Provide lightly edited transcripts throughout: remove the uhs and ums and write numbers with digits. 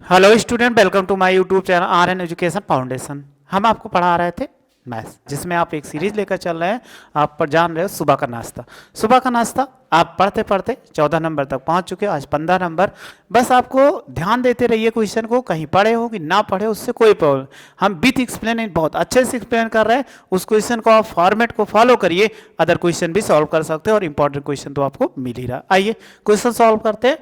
Hello student, welcome to my YouTube channel R N education foundation. हम आपको पढ़ा रहे थे मैथ्स, जिसमें आप एक सीरीज लेकर चल रहे हैं। आप पर जान रहे हो सुबह का नाश्ता। सुबह का नाश्ता आप पढ़ते पढ़ते 14 नंबर तक पहुंच चुके हो, आज 15 नंबर। बस आपको ध्यान देते रहिए क्वेश्चन को, कहीं पढ़े हो कि ना पढ़े उससे कोई प्रॉब्लम। हम विथ एक्सप्लेन बहुत अच्छे से एक्सप्लेन कर रहे हैं। उस क्वेश्चन को आप फॉर्मेट को फॉलो करिए, अदर क्वेश्चन भी सॉल्व कर सकते हो और इंपॉर्टेंट क्वेश्चन तो आपको मिल ही रहा। आइए क्वेश्चन सॉल्व करते हैं।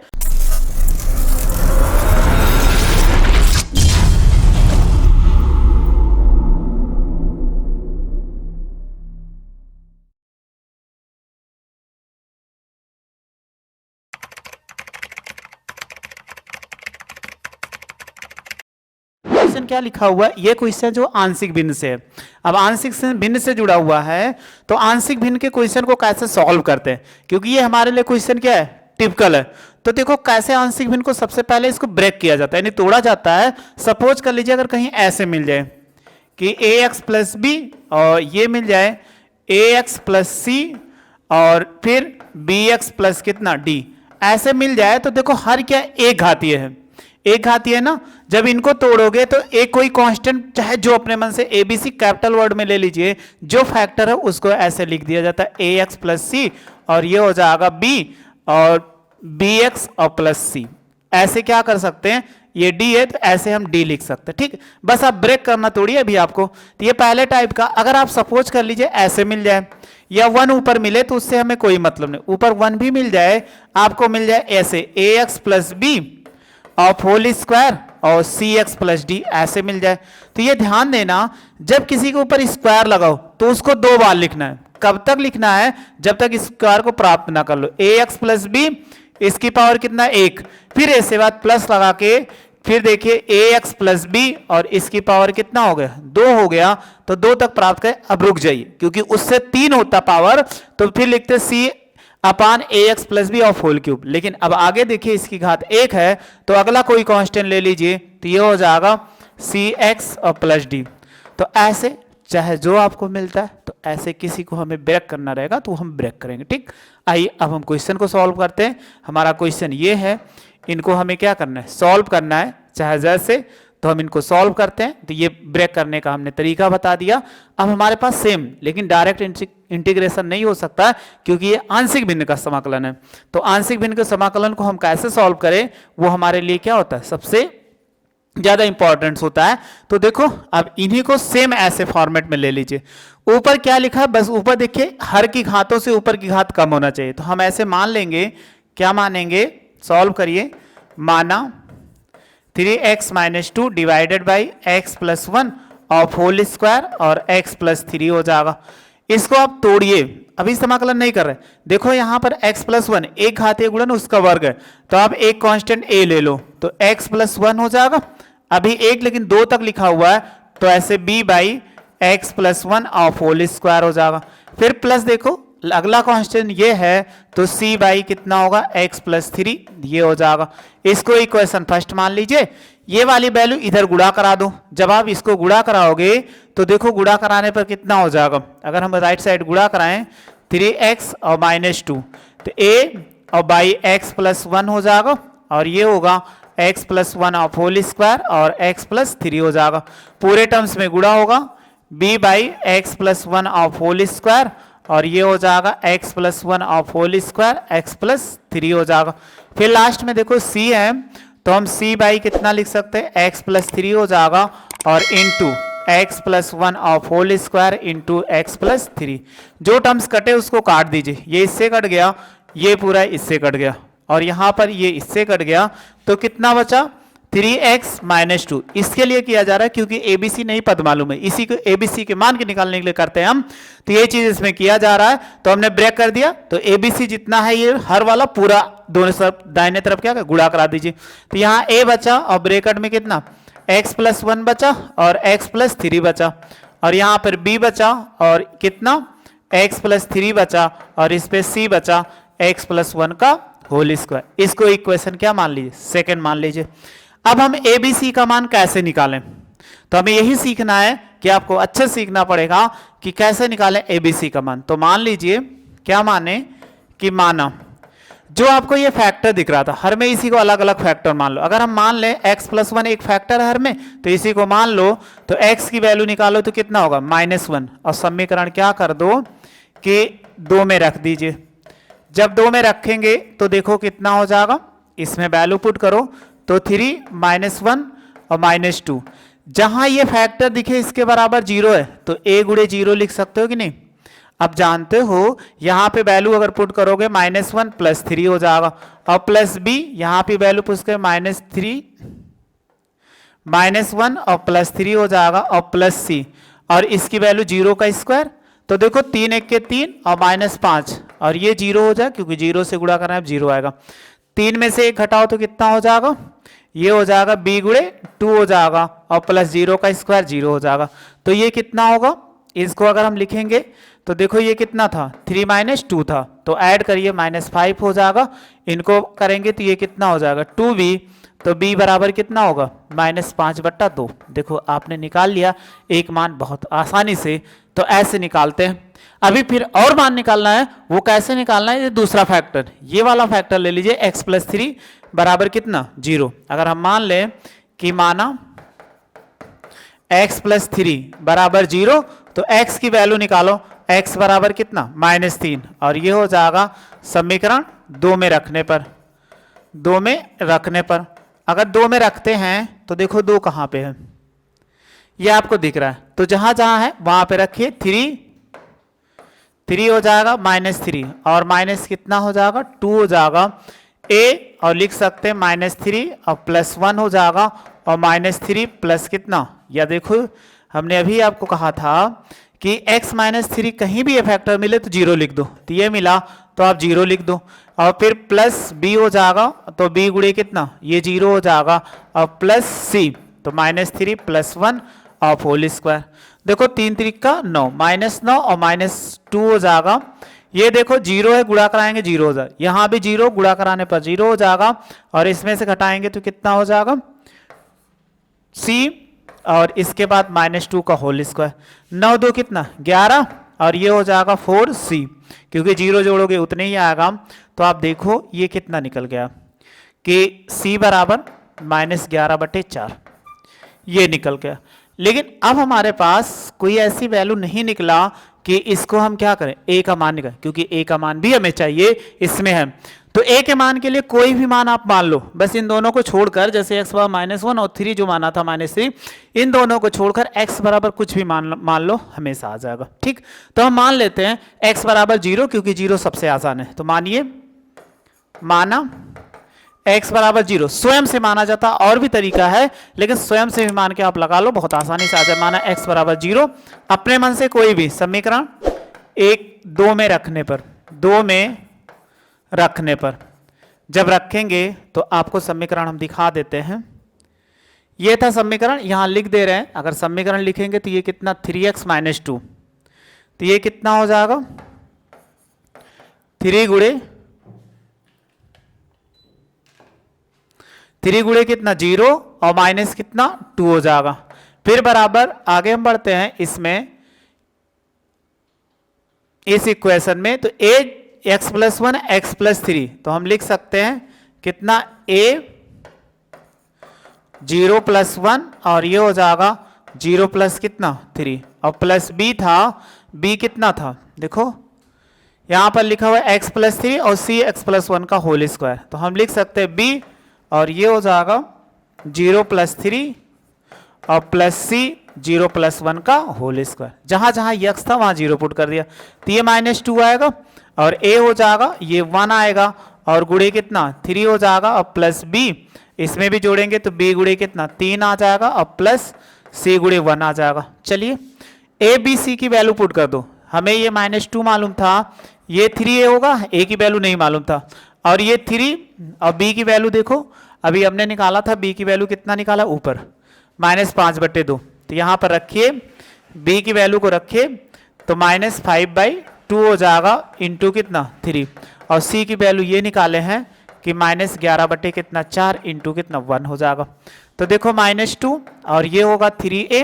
क्वेश्चन क्या लिखा हुआ है, ये क्वेश्चन जो आंशिक भिन्न से है। अब आंशिक से भिन्न से जुड़ा हुआ है, तो आंशिक भिन्न के क्वेश्चन को कैसे सॉल्व करते हैं, क्योंकि ये हमारे लिए क्वेश्चन क्या है, टिपिकल है। तो देखो कैसे आंशिक भिन्न को सबसे पहले इसको ब्रेक किया जाता है, यानी तोड़ा जाता है। सपोज कर लीजिए अगर कहीं ऐसे मिल जाए कि ax प्लस बी और ये मिल जाए ax प्लस सी और फिर bx प्लस कितना d, ऐसे मिल जाए तो देखो हर क्या एक घातीय है, एक घातीय है ना। जब इनको तोड़ोगे तो एक कोई कांस्टेंट चाहे जो अपने मन से एबीसी कैपिटल वर्ड में ले लीजिए, जो फैक्टर है उसको ऐसे लिख दिया जाता है ax प्लस सी और ये हो जाएगा b और bx और प्लस सी। ऐसे क्या कर सकते हैं, ये d है तो ऐसे हम d लिख सकते हैं। ठीक, बस आप ब्रेक करना तोड़िए अभी आपको। तो ये पहले टाइप का, अगर आप सपोज कर लीजिए ऐसे मिल जाए या 1 ऊपर मिले तो उससे हमें कोई मतलब नहीं, ऊपर 1 भी मिल जाए आपको मिल जाए ऐसे ax plus B of whole square और सी एक्स प्लस डी ऐसे मिल जाए। तो ये ध्यान देना, जब किसी के ऊपर स्क्वायर लगाओ तो उसको 2 बार लिखना है। कब तक लिखना है, जब तक स्क्वायर को प्राप्त ना कर लो। ए एक्स प्लस बी, इसकी पावर कितना 1, फिर ऐसे बाद प्लस लगा के फिर देखिए ए एक्स प्लस बी और इसकी पावर कितना हो गया 2 हो गया, तो 2 तक प्राप्त करें। अब रुक जाइए क्योंकि उससे 3 होता पावर, तो फिर लिखते C upon A X plus B of whole cube. लेकिन अब आगे देखिए इसकी घात 1 है, तो अगला कोई कांस्टेंट ले लीजिए, तो ये हो जाएगा सी एक्स और प्लस डी। तो ऐसे चाहे जो आपको मिलता है, तो ऐसे किसी को हमें ब्रेक करना रहेगा तो हम ब्रेक करेंगे। ठीक, आइए अब हम क्वेश्चन को सॉल्व करते हैं। हमारा क्वेश्चन ये है, इनको हमें क्या करना है, सॉल्व करना है चाहे जैसे। तो हम इनको सॉल्व करते हैं, तो ये ब्रेक करने का हमने तरीका बता दिया। अब हमारे पास सेम लेकिन डायरेक्ट इंटीग्रेशन नहीं हो सकता, क्योंकि ये आंशिक भिन्न का समाकलन है। तो आंशिक भिन्न के समाकलन को हम कैसे सॉल्व करें, वो हमारे लिए क्या होता है, सबसे ज्यादा इंपॉर्टेंट होता है। तो देखो अब इन्हीं को सेम ऐसे फॉर्मेट में ले लीजिए। ऊपर क्या लिखा है, बस ऊपर देखिए हर की घातों से ऊपर की घात कम होना चाहिए। तो हम ऐसे मान लेंगे, क्या मानेंगे, सॉल्व करिए। माना 3x minus 2 divided by x plus 1 of whole square और x प्लस 3 हो जाएगा। इसको आप तोड़िए, अभी समाकलन नहीं कर रहे। देखो यहां पर x प्लस 1 एक घातीय गुणन उसका वर्ग है, तो आप एक कांस्टेंट a ले लो तो x प्लस 1 हो जाएगा। अभी एक लेकिन 2 तक लिखा हुआ है, तो ऐसे b by x plus 1 of whole square हो जाएगा। फिर प्लस देखो अगला कांस्टेंट ये है, तो c बाई कितना होगा x प्लस 3, ये हो जाएगा। इसको इक्वेशन फर्स्ट मान लीजिए, ये वाली वैल्यू इधर गुणा करा दो। जब आप इसको गुणा कराओगे तो देखो गुणा कराने पर कितना हो जाएगा, अगर हम राइट साइड गुणा कराएं 3x और माइनस 2, तो a और बाई एक्स प्लस 1 हो जाएगा और ये होगा x plus 1 of whole square और x प्लस 3 हो जाएगा। पूरे टर्म्स में गुणा होगा b by x plus 1 of whole square और ये हो जाएगा x plus 1 of whole square x plus 3 हो जाएगा। फिर लास्ट में देखो c है, तो हम c बाई कितना लिख सकते हैं, x प्लस 3 हो जाएगा और into x plus 1 of whole square into x plus 3। जो टर्म्स कटे उसको काट दीजिए, ये इससे कट गया, ये पूरा इससे कट गया और यहाँ पर ये इससे कट गया, तो कितना बचा 3x माइनस 2। इसके लिए किया जा रहा है क्योंकि एबीसी नहीं पद मालूम है, इसी को एबीसी के मान के निकालने के लिए करते हैं हम। तो ये चीज इसमें किया जा रहा है, तो हमने ब्रेक कर दिया। तो एबीसी जितना है ये हर वाला पूरा दोनों तरफ दाहिने तरफ क्या गुणा करा दीजिए। तो यहाँ a बचा और ब्रैकेट में कितना x प्लस 1 बचा और x प्लस 3 बचा, और यहाँ पर b बचा और कितना x प्लस 3 बचा और इस पे c बचा x प्लस 1 का होल स्क्वायर। इसको इक्वेशन क्या मान लीजिए, सेकेंड मान लीजिए। अब हम ABC का मान कैसे निकालें, तो हमें यही सीखना है कि आपको अच्छे सीखना पड़ेगा कि कैसे निकालें ABC का मान। तो मान लीजिए क्या माने कि माना जो आपको ये फैक्टर दिख रहा था, हर में इसी को अलग अलग फैक्टर मान लो। अगर हम मान लें x+1 एक फैक्टर है हर में, तो इसी को मान लो, तो x की वैल्यू निकालो तो कितना होगा -1, और समीकरण क्या कर दो कि 2 में रख दीजिए। जब 2 में रखेंगे तो देखो कितना हो जाएगा, इसमें वैल्यू पुट करो तो 3 -1 और -2। जहां ये फैक्टर दिखे इसके बराबर 0 है तो a गुणे 0 लिख सकते हो कि नहीं। अब जानते हो यहां पे वैल्यू अगर पुट करोगे -1 + 3 हो जाएगा, और प्लस b यहां पे वैल्यू पुट कर -3 -1 और +3 हो जाएगा, और प्लस c, और इसकी वैल्यू 0 का स्क्वायर। तो देखो 3 1 के 3 और -5, और ये 0 हो जाए क्योंकि 0 से गुणा करना है, 0 आएगा। 3 में से 1 घटाओ तो कितना हो जाएगा, ये हो जाएगा b गुणे 2 हो जाएगा, और प्लस 0 का स्क्वायर 0 हो जाएगा। तो ये कितना होगा, इसको अगर हम लिखेंगे तो देखो ये कितना था, 3 - 2 था, तो ऐड करिए -5 हो जाएगा। इनको करेंगे तो ये कितना हो जाएगा 2b, तो b बराबर कितना होगा -5/2। देखो आपने निकाल लिया एक मान बहुत आसानी से। तो ऐसे निकालते हैं। अभी फिर और मान निकालना है, वो कैसे निकालना है, ये दूसरा फैक्टर, ये वाला फैक्टर ले लीजिए, x+3 बराबर कितना 0। अगर हम मान लें कि माना x+3 बराबर 0, तो x की वैल्यू निकालो, x बराबर कितना -3, और ये हो जाएगा समीकरण 2 में रखने पर। 2 में रखने पर अगर 2 में रखते हैं तो देखो 2 कहाँ पे है, ये आपको दिख रहा है, तो जहां जहां है वहां पे रखिए। 3 हो जाएगा -3, और माइनस कितना हो जाएगा 2 हो जाएगा a, और लिख सकते हैं -3 और +1 हो जाएगा, और -3 प्लस कितना, या देखो हमने अभी आपको कहा था कि x -3 कहीं भी ये फैक्टर मिले तो 0 लिख दो, तो ये मिला तो आप 0 लिख दो, और फिर प्लस b हो जाएगा, तो b गुणे कितना, ये 0 हो जाएगा, और प्लस c, तो -3 + 1 ऑफ होल स्क्वायर। देखो 3 3 का 9, -9 और -2 हो जाएगा। ये देखो 0 है, गुणा कराएंगे 0 हो जाएगा, यहाँ भी 0, गुणा कराने पर 0 हो जाएगा, और इसमें से घटाएंगे तो कितना हो जाएगा c, और इसके बाद -2 का होल स्क्वायर। 9 2 कितना 11, और ये हो जाएगा 4c, क्योंकि 0 जोड़ोगे उतने ही आएगा। तो आप देखो ये कितना निकल गया कि c बराबर -11/4, ये निकल गया। लेकिन अब हमारे पास कोई ऐसी वैल्यू नहीं निकला कि इसको हम क्या करें, a का मान निकालें, क्योंकि a का मान भी हमें चाहिए इसमें है। तो a के मान के लिए कोई भी मान आप मान लो, बस इन दोनों को छोड़कर, जैसे x बराबर -1 और 3 जो माना था -3, इन दोनों को छोड़कर x बराबर कुछ भी मान लो, हमेशा आ जाएगा। ठीक, तो हम मान लेते हैं x बराबर 0, क्योंकि 0 सबसे आसान है। तो मानिए, माना x बराबर 0, स्वयं से माना जाता, और भी तरीका है, लेकिन स्वयं से भी मान के आप लगा लो, बहुत आसानी से आ जाए। माना x बराबर 0, अपने मन से कोई भी समीकरण 2 में रखने पर, 2 में रखने पर जब रखेंगे तो आपको समीकरण हम दिखा देते हैं। ये था समीकरण, यहां लिख दे रहे हैं। अगर समीकरण लिखेंगे तो ये कितना 3x - 2, तो ये कितना हो जाएगा 3 गुणे कितना 0, और माइनस कितना 2 हो जाएगा। फिर बराबर आगे हम बढ़ते हैं इसमें, इस इक्वेशन में, तो x+1 x+3, तो हम लिख सकते हैं कितना a 0 + 1, और ये हो जाएगा 0 + कितना 3, और प्लस b था, b कितना था, देखो यहां पर लिखा हुआ है x+3 और c x+1 का होल स्क्वायर, तो हम लिख सकते हैं b, और ये हो जाएगा 0 + 3 और प्लस c 0 + 1 का होल स्क्वायर। जहां जहां x था वहां 0 पुट कर दिया, तो ये -2 आएगा, और a हो जाएगा ये 1 आएगा, और गुणे कितना 3 हो जाएगा, और प्लस b इसमें भी जोड़ेंगे तो b गुणे कितना 3 आ जाएगा, और प्लस c गुणे 1 आ जाएगा। चलिए a b c की वैल्यू पुट कर दो। हमें ये -2 मालूम था, ये 3a होगा, a की वैल्यू नहीं मालूम था, और ये 3, और b की वैल्यू देखो अभी हमने निकाला था, b की वैल्यू कितना निकाला ऊपर -5/2, तो यहां पर रखिए b की वैल्यू को रखिए, तो -5/2 हो जाएगा इंटू कितना 3, और c की वैल्यू ये निकाले हैं कि -11/4 इंटू कितना 1 हो जाएगा। तो देखो -2, और ये होगा 3a,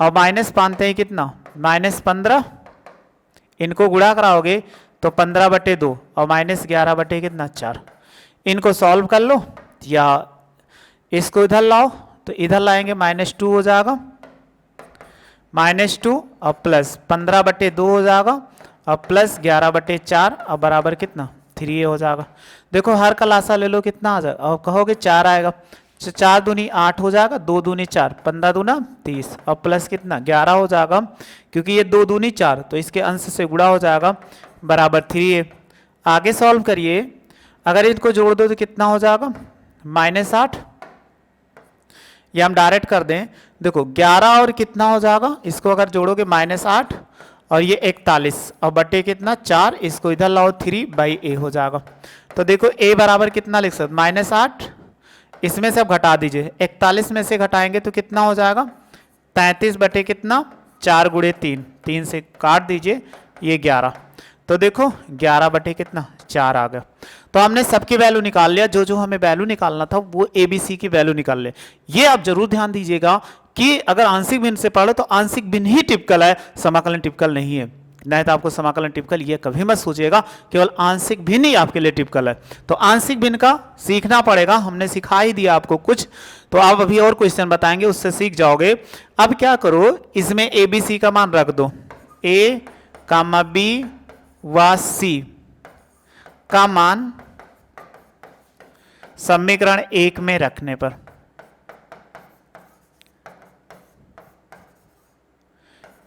और माइनस पानते हैं कितना -15, इनको गुणा कराओगे तो 15/2 और -11 बटे कितना 4। इनको सॉल्व कर लो या इसको इधर लाओ, तो इधर लाएंगे -2 हो जाएगा, -2 और प्लस 15/2 हो जाएगा और प्लस 11/4 और बराबर कितना 3 हो जाएगा। देखो हर का लासा ले लो कितना आ जाएगा, और कहोगे 4 आएगा, 4 दूनी 8 हो जाएगा, 2 दूनी 4, 15 दूना 30 और प्लस कितना 11 हो जाएगा, क्योंकि ये 2 दूनी 4 तो इसके अंश से गुणा हो जाएगा, बराबर 3। आगे सॉल्व करिए, अगर इनको जोड़ दो तो कितना हो जाएगा -8। ये हम डायरेक्ट कर दें, देखो 11 और कितना हो जाएगा, इसको अगर जोड़ोगे -8 और ये 41 और बटे कितना 4, इसको इधर लाओ 3/a हो जाएगा। तो देखो a बराबर कितना लिख सकते -8, इसमें से अब घटा दीजिए, 41 में से घटाएंगे तो कितना हो जाएगा 33 बटे कितना 4 गुणे 3, 3 से काट दीजिए, ये 11। तो देखो 11 बटे कितना 4 आ गया। तो हमने सबकी वैल्यू निकाल लिया, जो जो हमें वैल्यू निकालना था वो ए बी सी की वैल्यू निकाल ले। ये आप जरूर ध्यान दीजिएगा कि अगर आंशिक भिन्न से पढ़ो तो आंशिक भिन्न ही टिपिकल है, समाकलन टिपिकल नहीं है। नहीं तो आपको समाकलन टिपिकल ये कभी मत सोचिएगा, केवल आंशिक भिन्न ही आपके लिए टिपिकल है। तो आंशिक भिन्न का सीखना पड़ेगा, हमने सिखा ही दिया आपको कुछ, तो आप अभी और क्वेश्चन बताएंगे उससे सीख जाओगे। अब क्या करो, इसमें ए बी सी का मान रख दो, ए कामा बी व सी का मान समीकरण 1 में रखने पर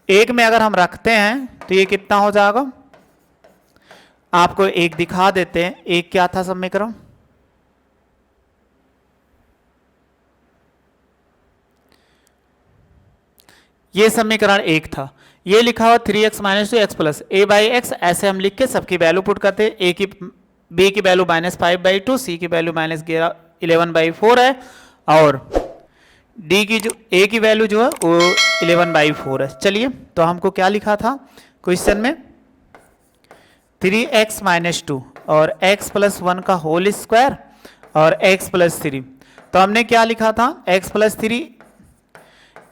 एक में अगर हम रखते हैं तो ये कितना हो जाएगा, आपको एक दिखा देते हैं। एक क्या था समीकरण, ये समीकरण 1 था, ये लिखा हुआ 3x - 2x प्लस a/x, ऐसे हम लिख के सबकी वैल्यू पुट करते। a की b की वैल्यू -5/2, c की वैल्यू -11/4 है, और d की जो a की वैल्यू जो है वो 11/4 है। चलिए, तो हमको क्या लिखा था क्वेश्चन में, 3x - 2 और x + 1 का होल स्क्वायर और x + 3। तो हमने क्या लिखा था, x + 3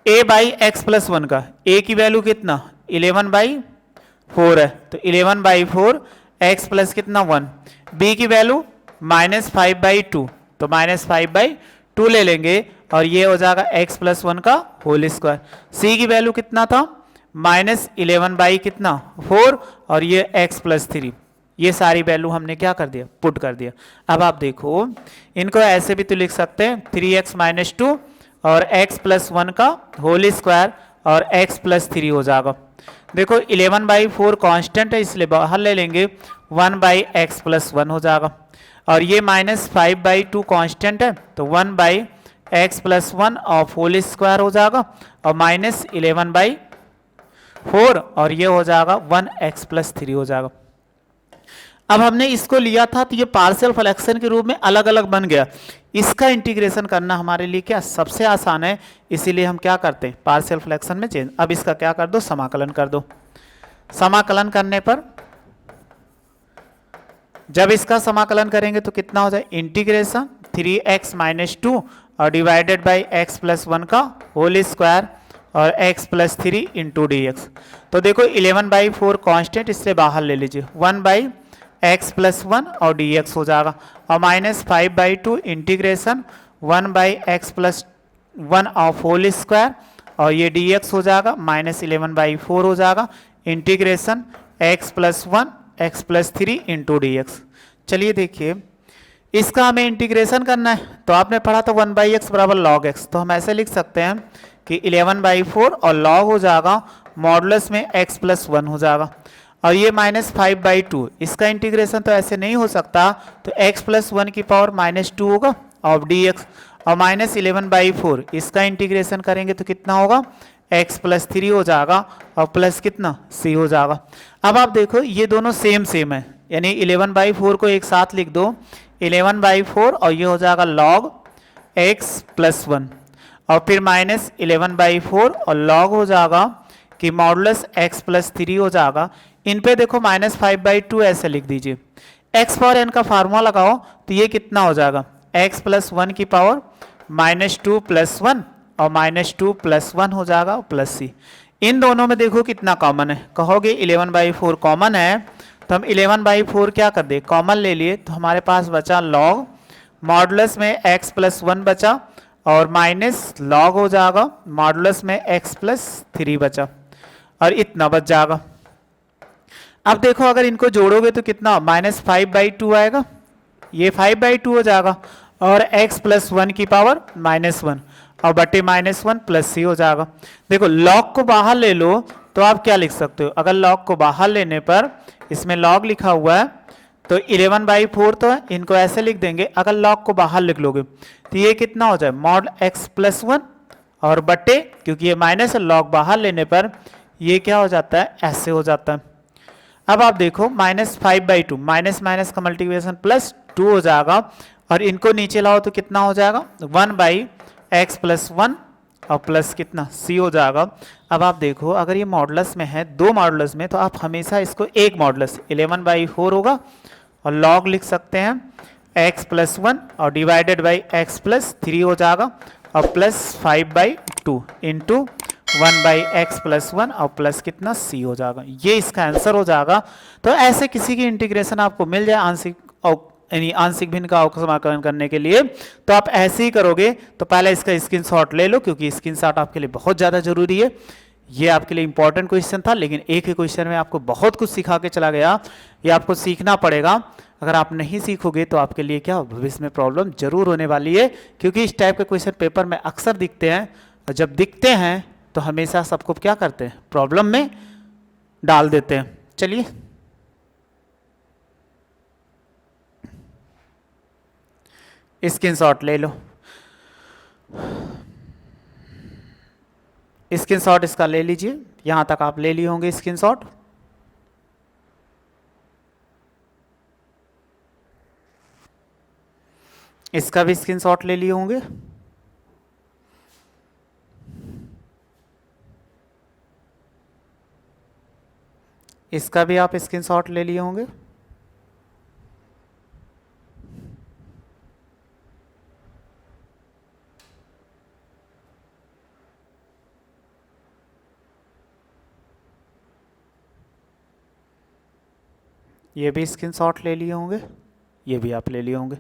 a/x + 1 का a की वैल्यू कितना 11/4 है, तो 11/4 x प्लस कितना 1, b की वैल्यू -5/2, तो -5/2 ले लेंगे और ये हो जाएगा x + 1 का होल स्क्वायर। c की वैल्यू कितना था -11 कितना 4 और ये x + 3, ये सारी वैल्यू हमने क्या कर दिया, पुट कर दिया। अब आप देखो, इनको ऐसे भी तो लिख सकते हैं 3x - 2 और x + 1 का होल स्क्वायर और x + 3 हो जाएगा। देखो 11/4 कांस्टेंट है, इसलिए बाहर ले लेंगे, 1/x + 1 हो जाएगा, और ये -5/2 कांस्टेंट है, तो 1/x + 1 और होल स्क्वायर हो जाएगा और -11/4 और ये हो जाएगा 1x + 3 हो जाएगा। अब हमने इसको लिया था तो ये पार्शियल फ्रैक्शन के रूप में अलग अलग बन गया। इसका इंटीग्रेशन करना हमारे लिए क्या सबसे आसान है, इसीलिए हम क्या करते हैं पार्शियल फ्रैक्शन में चेंज। अब इसका क्या कर दो, समाकलन कर दो। समाकलन करने पर जब इसका समाकलन करेंगे तो कितना हो जाए, इंटीग्रेशन 3x - 2 और डिवाइडेड बाई x + 1 का होल स्क्वायर और x + 3 × dx। तो देखो 11/4 कांस्टेंट, इससे बाहर ले लीजिए, 1/x + 1 और dx हो जाएगा, और -5/2 integration 1/x + 1 of whole square और ये dx हो जाएगा, -11/4 हो जाएगा, इंटीग्रेशन x + 1 x + 3 × dx। चलिए देखिए, इसका हमें इंटीग्रेशन करना है, तो आपने पढ़ा था 1/x = log x, तो हम ऐसे लिख सकते हैं कि 11/4 और log हो जाएगा मॉडुलस में x + 1 हो जाएगा, और ये -5/2, इसका इंटीग्रेशन तो ऐसे नहीं हो सकता, तो x + 1 की पावर -2 होगा और dx, और -11/4 इसका इंटीग्रेशन करेंगे तो कितना होगा, x + 3 हो जाएगा और प्लस कितना c हो जाएगा। अब आप देखो ये दोनों सेम है, यानी 11/4 को एक साथ लिख दो, 11/4 और ये हो जाएगा log x + 1 और फिर -11/4 और log हो जाएगा कि मॉडुलस x + 3 हो जाएगा। इन पे देखो -5/2 ऐसे लिख दीजिए, x पावर n का फार्मूला लगाओ तो ये कितना हो जाएगा, x + 1 की पावर -2 + 1 और -2 + 1 हो जाएगा प्लस c। इन दोनों में देखो कितना कॉमन है, कहोगे 11/4 कॉमन है, तो हम 11/4 क्या कर दे, कॉमन ले लिए, तो हमारे पास बचा लॉग, मॉडुलस में x प्लस 1 बचा और माइनस लॉग हो जाएगा, मॉडुलस में x प्लस 3 बचा और इतना बच जाएगा। अब देखो अगर इनको जोड़ोगे तो कितना, -5/2 आएगा, ये 5/2 हो जाएगा और x प्लस 1 की पावर -1 और बटे -1 प्लस c हो जाएगा। देखो लॉग को बाहर ले लो तो आप क्या लिख सकते हो, अगर लॉग को बाहर लेने पर इसमें लॉग लिखा हुआ है तो 11/4 तो है, इनको ऐसे लिख देंगे। अगर लॉग को बाहर लिख लोगे तो ये कितना हो जाए, मॉड x प्लस 1 और बटे, क्योंकि ये माइनस है, लॉग बाहर लेने पर ये क्या हो जाता है, ऐसे हो जाता है। अब आप देखो -5/2 माइनस माइनस का मल्टीप्लिकेशन +2 हो जाएगा और इनको नीचे लाओ तो कितना हो जाएगा, 1/x प्लस 1 और प्लस कितना c हो जाएगा। अब आप देखो अगर ये मॉडुलस में है, दो मॉडुलस में, तो आप हमेशा इसको एक मॉडुलस 11/4 होगा और लॉग लिख सकते हैं x प्लस 1 और डिवाइडेड बाई x प्लस 3 हो जाएगा और प्लस 5/2 इंटू 1/x प्लस 1 और प्लस कितना c हो जाएगा, ये इसका आंसर हो जाएगा। तो ऐसे किसी की इंटीग्रेशन आपको मिल जाए आंशिक यानी आंशिक भिन्न का अवकल समाकलन करने के लिए, तो आप ऐसे ही करोगे। तो पहले इसका स्क्रीनशॉट ले लो, क्योंकि स्क्रीनशॉट आपके लिए बहुत ज़्यादा जरूरी है। ये आपके लिए इंपॉर्टेंट क्वेश्चन था, लेकिन एक ही क्वेश्चन में आपको बहुत कुछ सिखा के चला गया। ये आपको सीखना पड़ेगा, अगर आप नहीं सीखोगे तो आपके लिए क्या भविष्य में प्रॉब्लम जरूर होने वाली है, क्योंकि इस टाइप के क्वेश्चन पेपर में अक्सर दिखते हैं और जब दिखते हैं तो हमेशा सबको क्या करते हैं, प्रॉब्लम में डाल देते हैं। चलिए स्क्रीनशॉट ले लो, स्क्रीनशॉट इसका ले लीजिए, यहां तक आप ले लिए होंगे स्क्रीनशॉट। इसका भी स्क्रीनशॉट ले लिए होंगे। इसका भी आप स्क्रीनशॉट ले लिए होंगे। ये भी स्क्रीनशॉट ले लिए होंगे, ये भी आप ले लिए होंगे।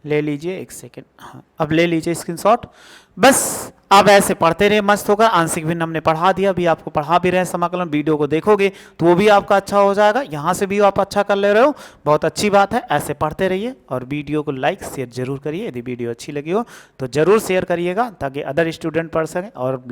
ले लीजिए, एक सेकेंड, हाँ अब ले लीजिए स्क्रीनशॉट। बस आप ऐसे पढ़ते रहे मस्त होकर। आंशिक भिन्न हमने पढ़ा दिया, अभी आपको पढ़ा भी रहे समाकलन, वीडियो को देखोगे तो वो भी आपका अच्छा हो जाएगा। यहाँ से भी आप अच्छा कर ले रहे हो, बहुत अच्छी बात है। ऐसे पढ़ते रहिए और वीडियो को लाइक शेयर जरूर करिए। यदि वीडियो अच्छी लगी हो तो जरूर शेयर करिएगा, ताकि अदर स्टूडेंट पढ़ सकें। और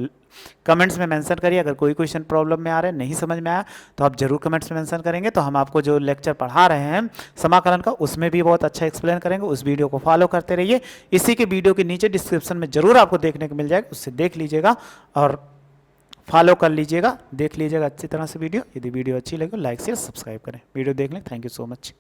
कमेंट्स में मेंशन करिए, अगर कोई क्वेश्चन प्रॉब्लम में आ रहे हैं, नहीं समझ में आया तो आप जरूर कमेंट्स में मेंशन करेंगे, तो हम आपको जो लेक्चर पढ़ा रहे हैं समाकलन का, उसमें भी बहुत अच्छा एक्सप्लेन करेंगे। उस वीडियो को फॉलो करते रहिए। इसी के वीडियो के नीचे डिस्क्रिप्शन में जरूर आपको देखने को मिल जाएगा, उससे देख लीजिएगा और फॉलो कर लीजिएगा, देख लीजिएगा अच्छी तरह से वीडियो। यदि वीडियो अच्छी लगे लाइक शेयर सब्सक्राइब करें। वीडियो देखने थैंक यू सो मच।